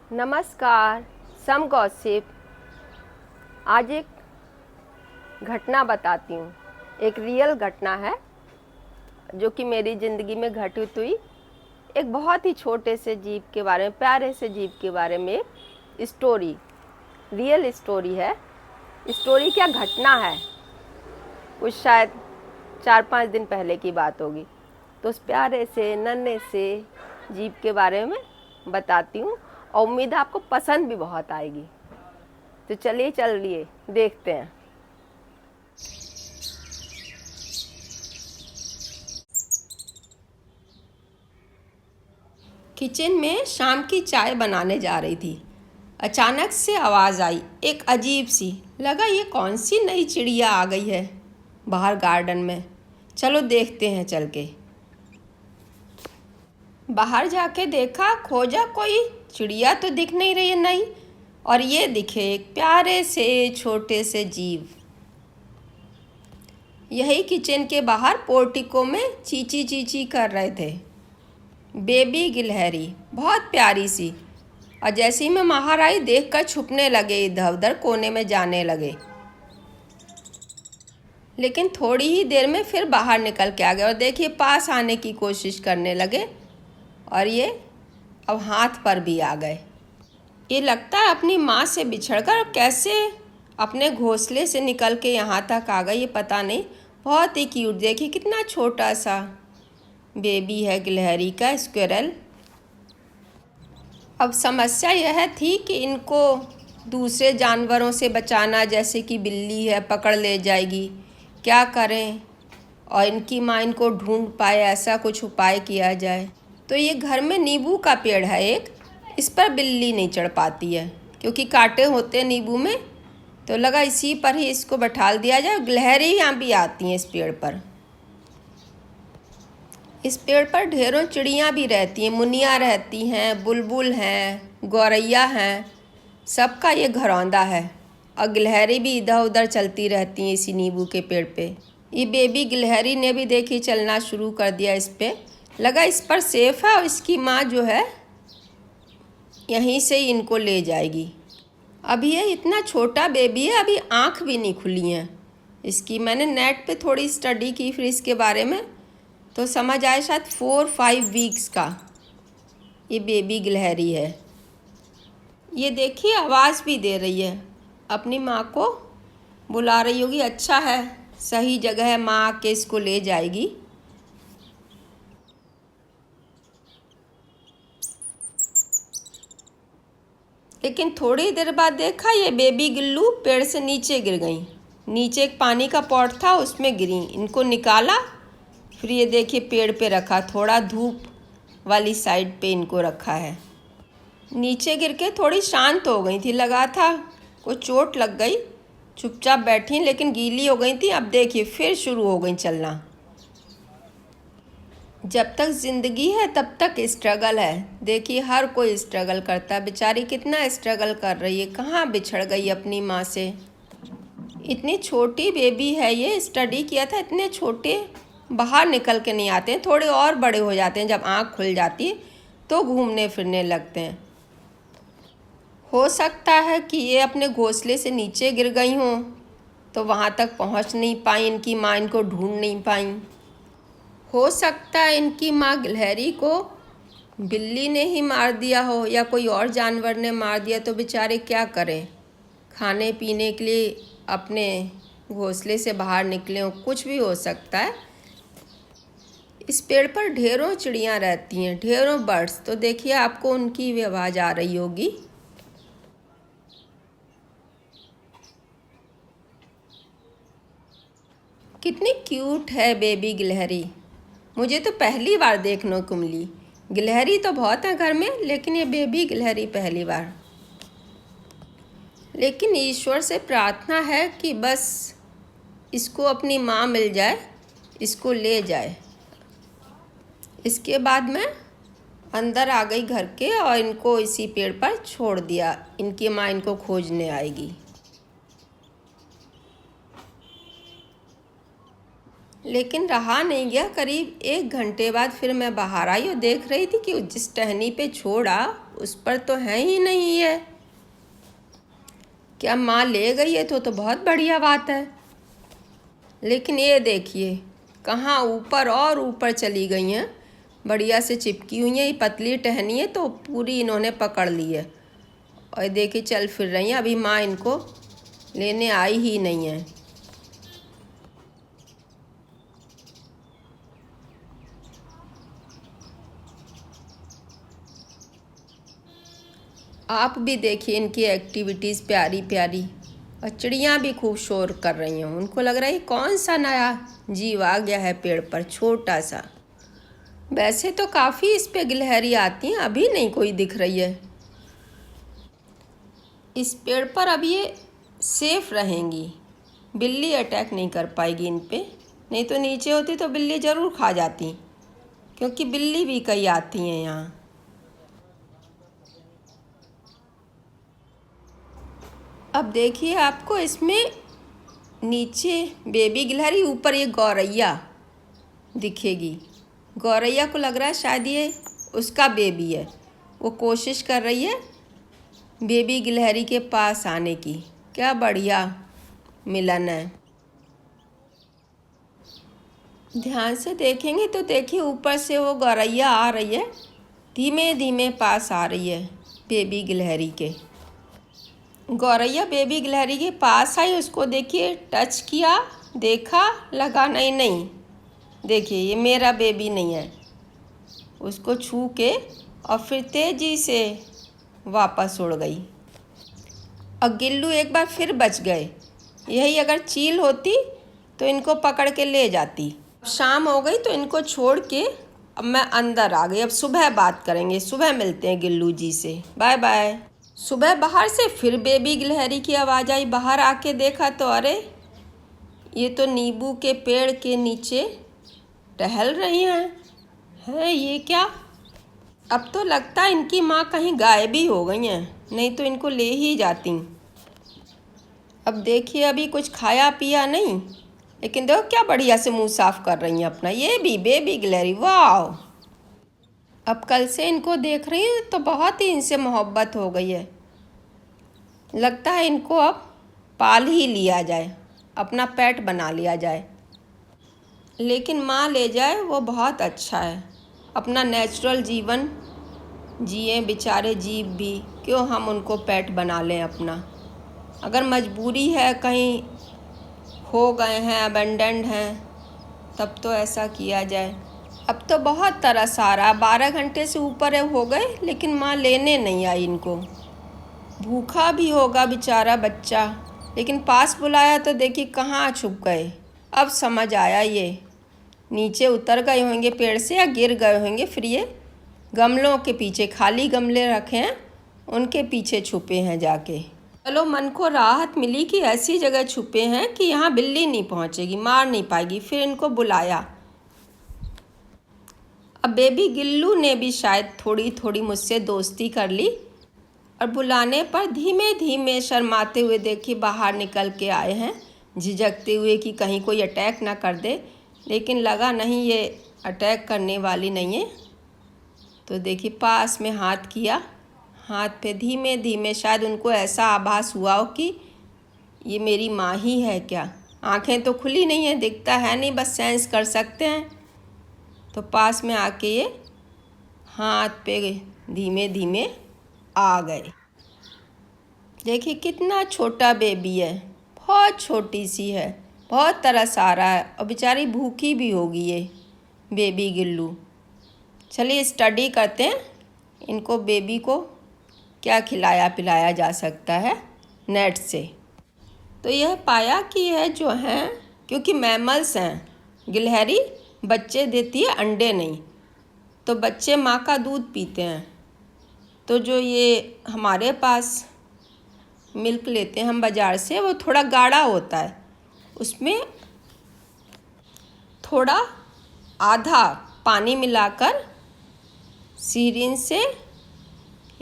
नमस्कार। सम गॉसिप। आज एक घटना बताती हूँ। एक रियल घटना है जो कि मेरी ज़िंदगी में घटित हुई। एक बहुत ही छोटे से जीव के बारे में, प्यारे से जीव के बारे में एक स्टोरी, रियल स्टोरी है। स्टोरी क्या, घटना है, कुछ शायद 4-5 दिन पहले की बात होगी। तो उस प्यारे से नन्हे से जीव के बारे में बताती हूँ और उम्मीद है आपको पसंद भी बहुत आएगी। तो चलिए देखते हैं। किचन में शाम की चाय बनाने जा रही थी। अचानक से आवाज़ आई, एक अजीब सी। लगा ये कौन सी नई चिड़िया आ गई है बाहर गार्डन में। चलो देखते हैं चल के। बाहर जाके देखा, खोजा, कोई चिड़िया तो दिख नहीं रही है नई। और ये दिखे एक प्यारे से छोटे से जीव। यही किचन के बाहर पोर्टिको में चींची चींची कर रहे थे। बेबी गिलहरी, बहुत प्यारी सी। और जैसे ही मैं बाहर आई देखकर छुपने लगे, इधर उधर कोने में जाने लगे। लेकिन थोड़ी ही देर में फिर बाहर निकल के आ गए और देखिए पास आने की कोशिश करने लगे। और ये अब हाथ पर भी आ गए। ये लगता है अपनी माँ से बिछड़कर कैसे अपने घोंसले से निकल के यहाँ तक आ गए, ये पता नहीं। बहुत ही क्यूट, देखिए कितना छोटा सा बेबी है गिलहरी का, स्क्विरल। अब समस्या यह थी कि इनको दूसरे जानवरों से बचाना, जैसे कि बिल्ली है पकड़ ले जाएगी, क्या करें। और इनकी माँ इनको ढूंढ पाए, ऐसा कुछ उपाय किया जाए। तो ये घर में नींबू का पेड़ है एक, इस पर बिल्ली नहीं चढ़ पाती है क्योंकि कांटे होते हैं नींबू में। तो लगा इसी पर ही इसको बैठाल दिया जाए। गिलहरी यहाँ भी आती हैं इस पेड़ पर। इस पेड़ पर ढेरों चिड़ियाँ भी रहती हैं, मुनिया रहती हैं, बुलबुल हैं, गौरैया हैं, सबका ये घरौंदा है। और गिलहरी भी इधर उधर चलती रहती हैं इसी नींबू के पेड़ पे। ये बेबी गिलहरी ने भी देखी चलना शुरू कर दिया इस पे। लगा इस पर सेफ है और इसकी माँ जो है यहीं से ही इनको ले जाएगी। अभी ये इतना छोटा बेबी है, अभी आँख भी नहीं खुली हैं इसकी। मैंने नेट पे थोड़ी स्टडी की फिर इसके बारे में, तो समझ आया शायद 4-5 वीक्स का ये बेबी गिलहरी है। ये देखिए आवाज़ भी दे रही है, अपनी माँ को बुला रही होगी। अच्छा है, सही जगह है, माँ आके इसको ले जाएगी। लेकिन थोड़ी देर बाद देखा ये बेबी गिल्लू पेड़ से नीचे गिर गई। नीचे एक पानी का पॉट था, उसमें गिरी। इनको निकाला, फिर ये देखिए पेड़ पे रखा, थोड़ा धूप वाली साइड पे इनको रखा है। नीचे गिर के थोड़ी शांत हो गई थी, लगा था कोई चोट लग गई, चुपचाप बैठी, लेकिन गीली हो गई थी। अब देखिए फिर शुरू हो गई चलना। जब तक ज़िंदगी है तब तक स्ट्रगल है। देखिए हर कोई स्ट्रगल करता है, बेचारी कितना स्ट्रगल कर रही है, कहाँ बिछड़ गई अपनी माँ से। इतनी छोटी बेबी है, ये स्टडी किया था, इतने छोटे बाहर निकल के नहीं आते हैं, थोड़े और बड़े हो जाते हैं। जब आँख खुल जाती है तो घूमने फिरने लगते हैं। हो सकता है कि ये अपने घोंसले से नीचे गिर गई हों, तो वहाँ तक पहुँच नहीं पाई, इनकी माँ इनको ढूंढ नहीं पाई। हो सकता है इनकी माँ गिलहरी को बिल्ली ने ही मार दिया हो या कोई और जानवर ने मार दिया, तो बेचारे क्या करें, खाने पीने के लिए अपने घोंसले से बाहर निकले हो, कुछ भी हो सकता है। इस पेड़ पर ढेरों चिड़ियाँ रहती हैं, ढेरों बर्ड्स। तो देखिए आपको उनकी भी आवाज़ आ रही होगी। कितनी क्यूट है बेबी गिलहरी, मुझे तो पहली बार देखने को मिली। गिलहरी तो बहुत है घर में, लेकिन ये बेबी गिलहरी पहली बार। लेकिन ईश्वर से प्रार्थना है कि बस इसको अपनी माँ मिल जाए, इसको ले जाए। इसके बाद मैं अंदर आ गई घर के और इनको इसी पेड़ पर छोड़ दिया। इनकी माँ इनको खोजने आएगी। लेकिन रहा नहीं गया। करीब 1 घंटे बाद फिर मैं बाहर आई और देख रही थी कि जिस टहनी पे छोड़ा उस पर तो है ही नहीं है। क्या माँ ले गई है तो बहुत बढ़िया बात है। लेकिन ये देखिए कहाँ ऊपर और ऊपर चली गई हैं, बढ़िया से चिपकी हुई हैं। ये पतली टहनी है तो पूरी इन्होंने पकड़ ली है और देखिए चल फिर रही हैं। अभी माँ इनको लेने आई ही नहीं है। आप भी देखिए इनकी एक्टिविटीज़ प्यारी प्यारी। और चिड़ियाँ भी खूब शोर कर रही हैं। उनको लग रहा है कौन सा नया जीव आ गया है पेड़ पर, छोटा सा। वैसे तो काफ़ी इस पे गिलहरी आती हैं, अभी नहीं कोई दिख रही है। इस पेड़ पर अब ये सेफ रहेंगी, बिल्ली अटैक नहीं कर पाएगी इन पे। नहीं तो नीचे होती तो बिल्ली ज़रूर खा जाती, क्योंकि बिल्ली भी कई आती हैं यहाँ। अब देखिए आपको इसमें नीचे बेबी गिलहरी, ऊपर ये गौरैया दिखेगी। गौरैया को लग रहा है शायद ये उसका बेबी है। वो कोशिश कर रही है बेबी गिलहरी के पास आने की। क्या बढ़िया मिलन है। ध्यान से देखेंगे तो देखिए ऊपर से वो गौरैया आ रही है, धीमे धीमे पास आ रही है बेबी गिलहरी के। गौरैया बेबी गिलहरी के पास आई, उसको देखिए टच किया, देखा, लगा नहीं, देखिए ये मेरा बेबी नहीं है। उसको छू के और फिर तेजी से वापस उड़ गई। और गिल्लू एक बार फिर बच गए। यही अगर चील होती तो इनको पकड़ के ले जाती। शाम हो गई तो इनको छोड़ के अब मैं अंदर आ गई। अब सुबह बात करेंगे, सुबह मिलते हैं गिल्लू जी से। Bye bye. सुबह बाहर से फिर बेबी गिलहरी की आवाज़ आई। बाहर आके देखा तो अरे ये तो नींबू के पेड़ के नीचे टहल रही हैं। ये क्या? अब तो लगता है इनकी माँ कहीं गायब ही हो गई हैं, नहीं तो इनको ले ही जाती। अब देखिए अभी कुछ खाया पिया नहीं, लेकिन देखो क्या बढ़िया से मुंह साफ कर रही हैं अपना। ये भी बेबी गिलहरी, वाह। अब कल से इनको देख रही हूँ तो बहुत ही इनसे मोहब्बत हो गई है। लगता है इनको अब पाल ही लिया जाए, अपना पेट बना लिया जाए। लेकिन माँ ले जाए वो बहुत अच्छा है। अपना नेचुरल जीवन जिए बेचारे जीव भी, क्यों हम उनको पेट बना लें अपना। अगर मजबूरी है, कहीं खो गए हैं, अबेंडेंड हैं, तब तो ऐसा किया जाए। अब तो बहुत तरस आ रहा। 12 घंटे से ऊपर हो गए लेकिन माँ लेने नहीं आई इनको। भूखा भी होगा बेचारा बच्चा, लेकिन पास बुलाया तो देखिए कहाँ छुप गए। अब समझ आया, ये नीचे उतर गए होंगे पेड़ से या गिर गए होंगे। फिर ये गमलों के पीछे, खाली गमले रखे हैं उनके पीछे छुपे हैं जाके। चलो मन को राहत मिली कि ऐसी जगह छुपे हैं कि यहाँ बिल्ली नहीं पहुँचेगी, मार नहीं पाएगी। फिर इनको बुलाया। अब बेबी गिल्लू ने भी शायद थोड़ी थोड़ी मुझसे दोस्ती कर ली और बुलाने पर धीमे धीमे शर्माते हुए देखिए बाहर निकल के आए हैं, झिझकते हुए कि कहीं कोई अटैक ना कर दे। लेकिन लगा नहीं ये अटैक करने वाली नहीं है। तो देखिए पास में हाथ किया, हाथ पे धीमे धीमे, शायद उनको ऐसा आभास हुआ हो कि ये मेरी माँ ही है क्या। आंखें तो खुली नहीं है, दिखता है नहीं, बस सेंस कर सकते हैं। तो पास में आके ये हाथ पे धीमे धीमे आ गए। देखिए कितना छोटा बेबी है, बहुत छोटी सी है, बहुत तरस आ रहा है और बेचारी भूखी भी होगी ये बेबी गिल्लू। चलिए स्टडी करते हैं इनको, बेबी को क्या खिलाया पिलाया जा सकता है नेट से। तो यह पाया कि यह जो हैं, क्योंकि मैमल्स हैं, गिलहरी बच्चे देती है, अंडे नहीं, तो बच्चे माँ का दूध पीते हैं। तो जो ये हमारे पास मिल्क लेते हैं हम बाज़ार से, वो थोड़ा गाढ़ा होता है, उसमें थोड़ा आधा पानी मिलाकर सिरिंज से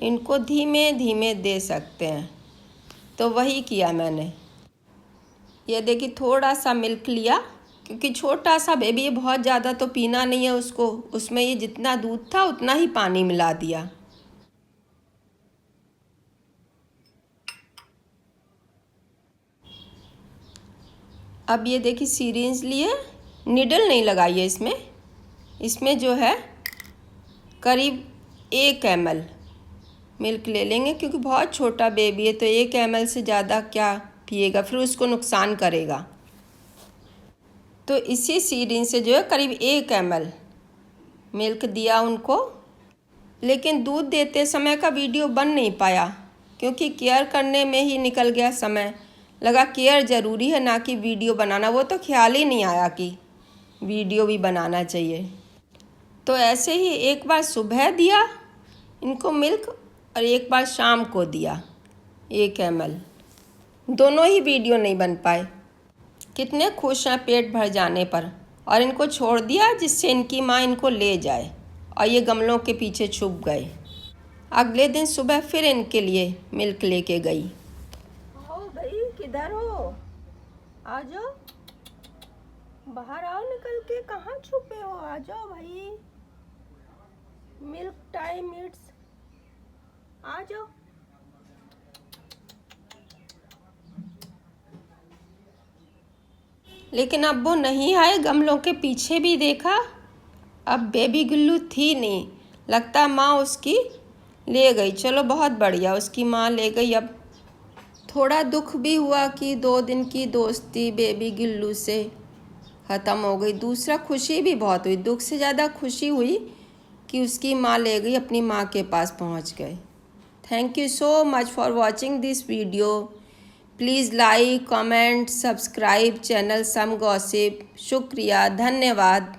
इनको धीमे धीमे दे सकते हैं। तो वही किया मैंने। ये देखिए थोड़ा सा मिल्क लिया क्योंकि छोटा सा बेबी है, बहुत ज़्यादा तो पीना नहीं है उसको, उसमें ये जितना दूध था उतना ही पानी मिला दिया। अब ये देखिए सिरिंज लिए, निडल नहीं लगाई है इसमें। इसमें जो है करीब 1 ml मिल्क ले लेंगे, क्योंकि बहुत छोटा बेबी है तो 1 ml से ज़्यादा क्या पिएगा, फिर उसको नुकसान करेगा। तो इसी सिरिंज से जो है करीब 1 ml मिल्क दिया उनको। लेकिन दूध देते समय का वीडियो बन नहीं पाया, क्योंकि केयर करने में ही निकल गया समय। लगा केयर ज़रूरी है, ना कि वीडियो बनाना, वो तो ख्याल ही नहीं आया कि वीडियो भी बनाना चाहिए। तो ऐसे ही एक बार सुबह दिया इनको मिल्क और एक बार शाम को दिया 1 ml। दोनों ही वीडियो नहीं बन पाए। कितने खुश हैं पेट भर जाने पर। और इनको छोड़ दिया जिससे इनकी माँ इनको ले जाए, और ये गमलों के पीछे छुप गए। अगले दिन सुबह फिर इनके लिए मिल्क लेके गई। आओ भाई, किधर हो? आ जाओ, बाहर आओ निकल के, कहाँ छुपे हो? आ जाओ भाई, मिल्क टाइम इट्स, आ जाओ। लेकिन अब वो नहीं आए, गमलों के पीछे भी देखा, अब बेबी गुल्लू थी नहीं। लगता माँ उसकी ले गई। चलो बहुत बढ़िया, उसकी माँ ले गई। अब थोड़ा दुख भी हुआ कि 2 दिन की दोस्ती बेबी गुल्लू से ख़त्म हो गई। दूसरा खुशी भी बहुत हुई, दुख से ज़्यादा खुशी हुई कि उसकी माँ ले गई, अपनी माँ के पास पहुँच गए। Thank you so much for watching this video. Please like, comment, subscribe channel some gossip. शुक्रिया, धन्यवाद।